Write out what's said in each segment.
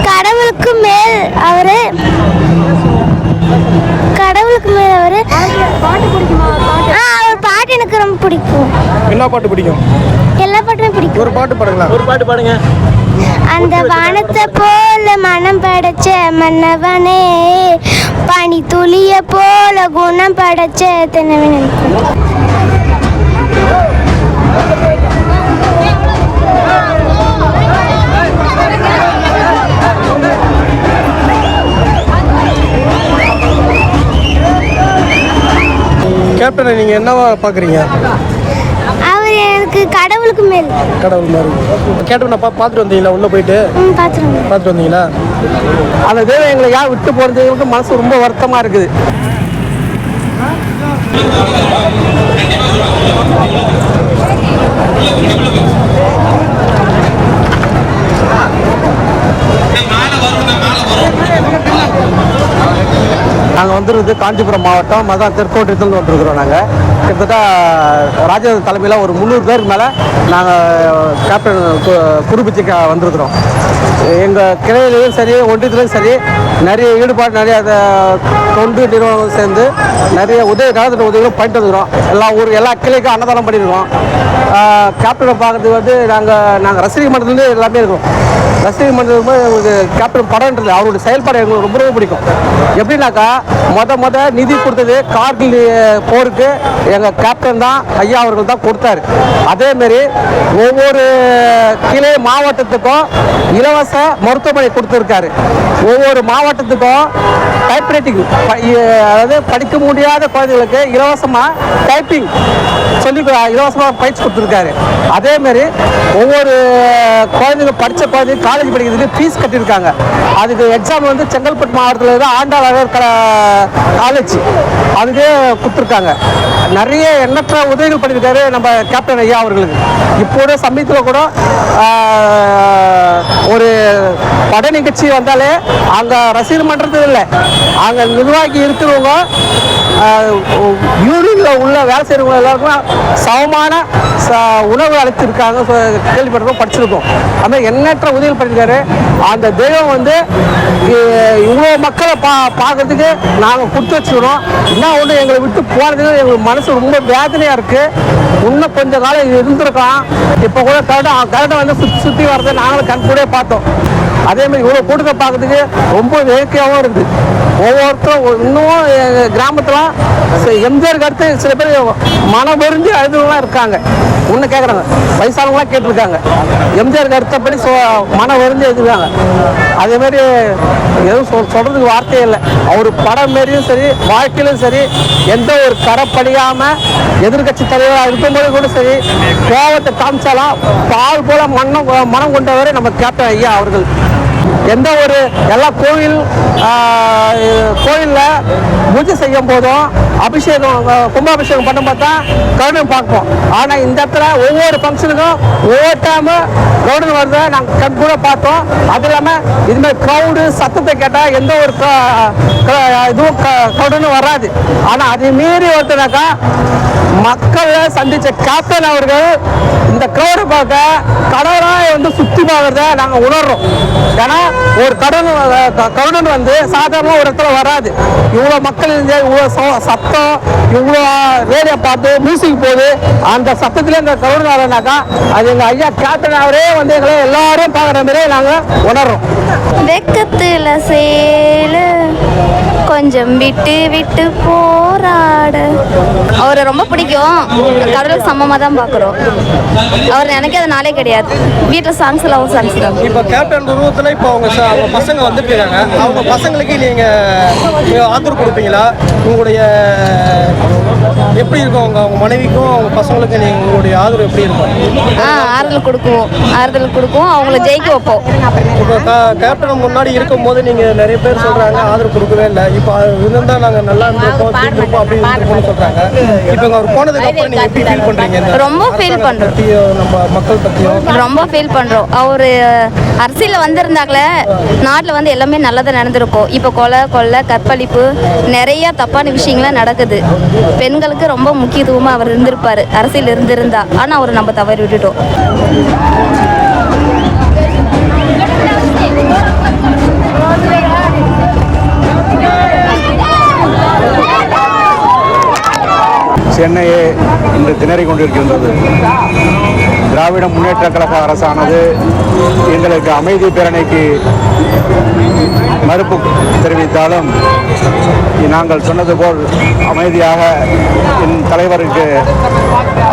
கடவுளுக்கு மேல் அவரு பாட்டு பிடிக்குமா? அவர் பாட்டு எனக்கு ரொம்ப பிடிக்கும். என்ன பாட்டு பிடிக்கும்? எல்லா பாட்டுமே பிடிக்கும். ஒரு பாட்டு பாடுங்களா? ஒரு பாட்டு பாடுங்க. அந்த வானத்தை போல மனம் படைச்ச மன்னவனே, பனி துளிய போல குணம் படைச்ச தென்னவனே. கேப்டனை நீங்கள் என்னவா பார்க்குறீங்க? அவர் எனக்கு கடவுளுக்கு மேல். கடவுள் மாதிரி. கேப்டனை பார்த்துட்டு வந்தீங்களா? உள்ளே போயிட்டு பார்த்துட்டு வந்தீங்களா? அந்த தெய்வம் எங்களை யார் விட்டு போகிறதுக்கு மனசு ரொம்ப வருத்தமாக இருக்குது. நாங்கள் வந்துருது காஞ்சிபுரம் மாவட்டம் மதான் தெற்கோட்டத்தில் வந்துருக்குறோம். நாங்கள் கிட்டத்தட்ட ராஜேந்திர தலைமையில் ஒரு 300 பேருக்கு மேலே நாங்கள் கேப்டன் குருபிச்சிக்கு வந்திருக்கிறோம். எங்கள் கிளையிலையும் சரி ஒன்றியத்துலையும் சரி நிறைய ஈடுபாடு, நிறைய தொண்டு நிறுவனங்களும் சேர்ந்து நிறைய நலத்திட்ட உதவிகளும் பண்ணிட்டு வந்துக்கிறோம். எல்லா கிளைக்கும் அன்னதானம் பண்ணியிருக்கோம். கேப்டனை பார்க்கறதுக்கு வந்து நாங்கள் ரசிகர் மன்றத்துலேருந்து எல்லாமே இருக்கோம். ரசிகர் மன்றத்துக்கு எங்களுக்கு கேப்டன் படம்ன்றது அவருடைய செயல்பாடு எங்களுக்கு ரொம்ப ரொம்ப பிடிக்கும். எப்படின்னாக்கா மொத நிதி கொடுத்தது கார்கில் போருக்கு எங்கள் கேப்டன் தான், ஐயா அவர்கள் தான் கொடுத்தாரு. அதேமாரி ஒவ்வொரு கிளை மாவட்டத்துக்கும் இலவச மருத்துவமனை கொடுத்துருக்காரு. ஒவ்வொரு மாவட்டத்துக்கும் டைப்ரைட்டிங், அதாவது படிக்க முடியாத குழந்தைகளுக்கு இலவசமாக டைப்பிங் சொல்லி இலவசமாக பயிற்சி கொடுத்துருக்காரு. அதேமாரி ஒவ்வொரு குழந்தைங்க படித்த குழந்தை காலேஜ் படிக்கிறதுக்கு ஃபீஸ் கட்டியிருக்காங்க. அதுக்கு எக்ஸாம் வந்து செங்கல்பட்டு மாவட்டத்தில் தான் ஆண்டாளர் காலேஜ் அதுக்கு கொடுத்துருக்காங்க. நிறைய எண்ணற்ற உதவிகள் பண்ணியிருக்காரு நம்ம கேப்டன் ஐயா அவர்களுக்கு. இப்போட சமயத்தில் கூட ஒரு பட நிகழ்ச்சி வந்தாலே அங்கே ரசிகர் மன்றது இல்லை, அங்கே நிர்வாகி இருக்கிறவங்க யூனியனில் உள்ள வேலை செய்கிறவங்க எல்லாருக்கும் சமமான உணவு அளித்திருக்காங்க, கேள்விப்பட்டிருக்கோம், படிச்சிருக்கோம். அதுமாதிரி எண்ணற்ற உதவிகள் பண்ணியிருக்காரு. அந்த தெய்வம் வந்து இவ்வளோ மக்களை பார்க்கறதுக்கு நாங்கள் கொடுத்து வச்சுக்கிறோம். இன்னும் ஒன்று எங்களை விட்டு போகிறதுக்கு எங்களுக்கு மனசு ரொம்ப வேதனையாக இருக்குது. இன்னும் கொஞ்சம் காலம் இருந்திருக்கோம். இப்போ கூட கரெக்டாக வந்து சுற்றி வர்றதை நாங்களும் கண் கூட பார்த்தோம். அதேமாதிரி இவ்வளோ கூட்டத்தை பார்க்கறதுக்கு ரொம்ப வேடிக்கையாகவும் இருக்குது. ஒவ்வொருத்தரும் இன்னும் எங்கள் கிராமத்தில் எம்ஜிஆருக்கு அடுத்து சில பேர் மனம் பொருந்தி அழுதுலாம் இருக்காங்க. இன்னும் கேட்குறாங்க, வயசானவங்களாம் கேட்டிருக்காங்க. எம்ஜிஆருக்கு அடுத்தபடி மனம் வருந்தி எழுதுக்காங்க. அதேமாரி எதுவும் சொல்கிறதுக்கு வார்த்தையே இல்லை. அவர் படம் மாரியும் சரி வாழ்க்கையிலும் சரி எந்த ஒரு கரப்படியாமல் எதிர்கட்சி தலைவராக இருக்கும்போது கூட சரி கோபத்தை காமிச்சாலும் பால் போல மனம் கொண்டவரை நம்ம கேப்டன் ஐயா அவர்கள். எந்த ஒரு எல்லா கோயிலில் பூஜை செய்யும் போதும் அபிஷேகம் கும்பாபிஷேகம் பண்ண பார்த்தா கருடன் பார்ப்போம். ஆனால் இந்த இடத்துல ஒவ்வொரு ஃபங்க்ஷனுக்கும் ஒவ்வொரு டைமு கருடன் வருதை நாங்கள் கண் கூட பார்த்தோம். அது இல்லாமல் இதுமாதிரி க்ரௌடு சத்தத்தை கேட்டால் எந்த ஒரு இதுவும் கருடனும் வராது. ஆனால் அதை மீறி ஒருத்தனாக்கா மக்களை சந்தித்த கேப்டன் அவர்கள் இந்த க்ரௌடை பார்க்க கடவுளாக வந்து சுற்றி பார்க்கறத நாங்கள் உணர்றோம். ஏன்னா ஒரு கருடன் வந்து சாதாரண ஒரு இடத்துல வராது. இவ்வளோ மக்கள் இவ்வளோ சத்தம், இவ்வளோ ரேடியோ பார்த்து மியூசிக் போகுது, அந்த சத்தத்துல இந்த கருடன் வரனாக்கா அது எங்கள் ஐயா கேப்டன் அவரே வந்து எங்களை எல்லாரும் பார்க்குற மாதிரி நாங்கள் உணர்றோம். வெக்கத்தில் சேலு கொஞ்சம் விட்டு விட்டு போராட அவரை ரொம்ப பிடிக்கும். கடவுளுக்கு சமமாக தான் பார்க்குறோம். அவர் எனக்கு அது நாளே கிடையாது. வீட்டில் சாங்ஸ் எல்லாம் சாங்ஸ் தான். இப்போ கேப்டன் உருவத்தில் இப்போ அவங்க பசங்க வந்துட்டு இருக்காங்க. அவங்க பசங்களுக்கு நீங்கள் ஆதரவு கொடுப்பீங்களா? உங்களுடைய எப்படி இருக்கும்? அவங்க மனைவிக்கும் அவங்க பசங்களுக்கு நீங்கள் உங்களுடைய ஆதரவு எப்படி இருக்கும்? ஆறுதல் கொடுக்கும், அவங்கள ஜெயிக்க வைப்போம். இப்போ கேப்டன் முன்னாடி இருக்கும் போது நீங்கள் நிறைய பேர் சொல்கிறாங்க ஆதரவு கொடுக்கவே இல்லை, இப்போ இருந்தால் நாங்கள் நல்லா இருந்திருப்போம் அப்படின்னு சொல்கிறாங்க. இப்போ அவர் போனதுக்கு அப்புறம் நீங்கள் எப்படி ஃபீல் பண்ணுறீங்க? ரொம்ப ஃபீல் பண்ணுறோம். நம்ம மக்கள் பற்றியும் ரொம்ப ஃபீல் பண்ணுறோம். அவர் அரசியலில் வந்திருந்தாங்களே நாட்டில் வந்து எல்லாமே நல்லதாக நடந்திருக்கும். இப்போ கொலை கற்பழிப்பு நிறைய தப்பான விஷயங்கள்லாம் நடக்குது. பெண்களுக்கு ரொம்ப முக்கியத்துவமாக அவர் இருந்திருப்பார் அரசியல் இருந்திருந்தா. ஆனால் அவர் நம்ம தவறி விட்டுட்டோம். சென்னையே இன்று திணறிக் கொண்டிருக்கின்றது. திராவிட முன்னேற்ற கழக அரசானது எங்களுக்கு அமைதி பேரணிக்கு மறுப்பு தெரிவித்தாலும் நாங்கள் சொன்னது போல் அமைதியாக என் தலைவருக்கு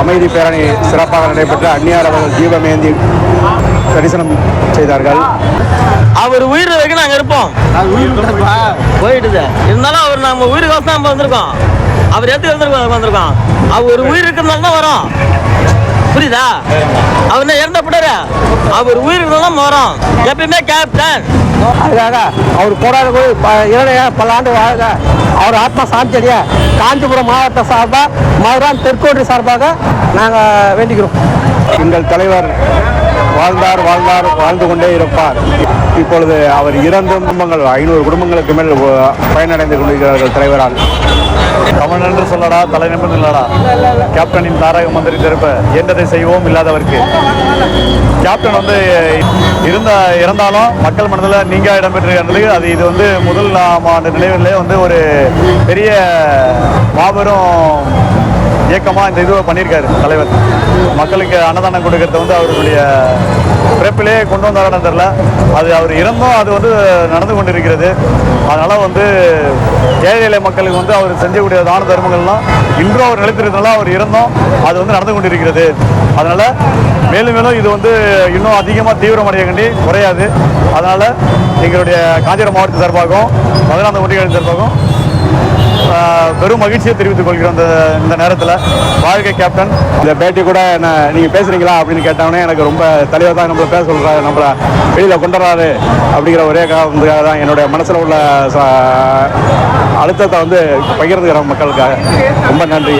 அமைதி பேரணி சிறப்பாக நடைபெற்ற அந்நியார் அவர்கள் தீபமேந்தி தரிசனம் செய்தார்கள். அவர் உயிர் வரைக்கும் நாங்கள் இருப்போம். போயிட்டுது இருந்தாலும் அவர் நம்ம உயிருக்கோசம் நம்ம வந்திருக்கோம். அவர் எடுத்து வந்திருக்கோம். அவர் உயிர் இருக்கிறதுனால தான் வரோம். புரியுதா? அவர் இறந்தப்படாரு. அவர் உயிர் இருந்தாலும் வரோம். எப்பயுமே கேப்டன். அதுக்காக அவர் போராட போய் பல ஆண்டு வாழ்க. அவர் ஆத்மா சாந்தி அடைய காஞ்சிபுரம் மாவட்ட சார்பாக மதுரான் தெற்கோட்டை சார்பாக நாங்கள் வேண்டிக்கிறோம். எங்கள் தலைவர் வாழ்ந்தார் வாழ்ந்தார் வாழ்ந்து கொண்டே இருப்பார். இப்பொழுது அவர் இறந்த குடும்பங்கள் 500 குடும்பங்களுக்கு மேல் பயனடைந்து கொண்டிருக்கிறார்கள் தலைவரால். தமிழ் என்று சொல்லடா தலை நிமிர்ந்து இல்லடா. கேப்டனின் தாரக மந்திரி திருப்ப இயன்றதை செய்வோம் இல்லாதவருக்கு. கேப்டன் வந்து இறந்தாலும் மக்கள் மனதில் நீங்க இடம்பெற்றிருக்கிறது. அது இது வந்து முதல் ஆண்டு நினைவிலே வந்து ஒரு பெரிய மாபெரும் இயக்கமாக இந்த இதுவை பண்ணியிருக்காரு தலைவர். மக்களுக்கு அன்னதானம் கொடுக்கறத வந்து அவருடைய பிறப்பிலே கொண்டு வந்தாருன்னு தெரியல. அது அவர் இறந்தும் அது வந்து நடந்து கொண்டிருக்கிறது. அதனால் வந்து ஏழை எளிய மக்களுக்கு வந்து அவர் செஞ்சக்கூடிய தான தர்மங்கள்லாம் இன்றும் அவர் நிலைத்திருந்தனால அவர் இறந்தும் அது வந்து நடந்து கொண்டிருக்கிறது. அதனால் மேலும் மேலும் இது வந்து இன்னும் அதிகமாக தீவிரமடைய கண்டி குறையாது. அதனால் எங்களுடைய காஞ்சிபுரம் மாவட்ட சார்பாகவும் மதுராந்த ஒட்டிகளின் சார்பாகவும் பெரும் மகிழ்ச்சியை தெரிவித்துக் கொள்கிறோம். இந்த நேரத்தில் வாழ்க்கை கேப்டன். இந்த பேட்டி கூட என்ன நீங்கள் பேசுகிறீங்களா அப்படின்னு கேட்டவொடனே எனக்கு ரொம்ப தலைவர் தான் நம்மளை பேச சொல்கிறாரு, நம்மளை வெளியில் கொண்டுறாரு அப்படிங்கிற ஒரே காரணத்துக்காக தான் என்னுடைய மனசில் உள்ள அழுத்தத்தை வந்து பகிர்ந்துக்கிறோம் மக்களுக்காக. ரொம்ப நன்றி.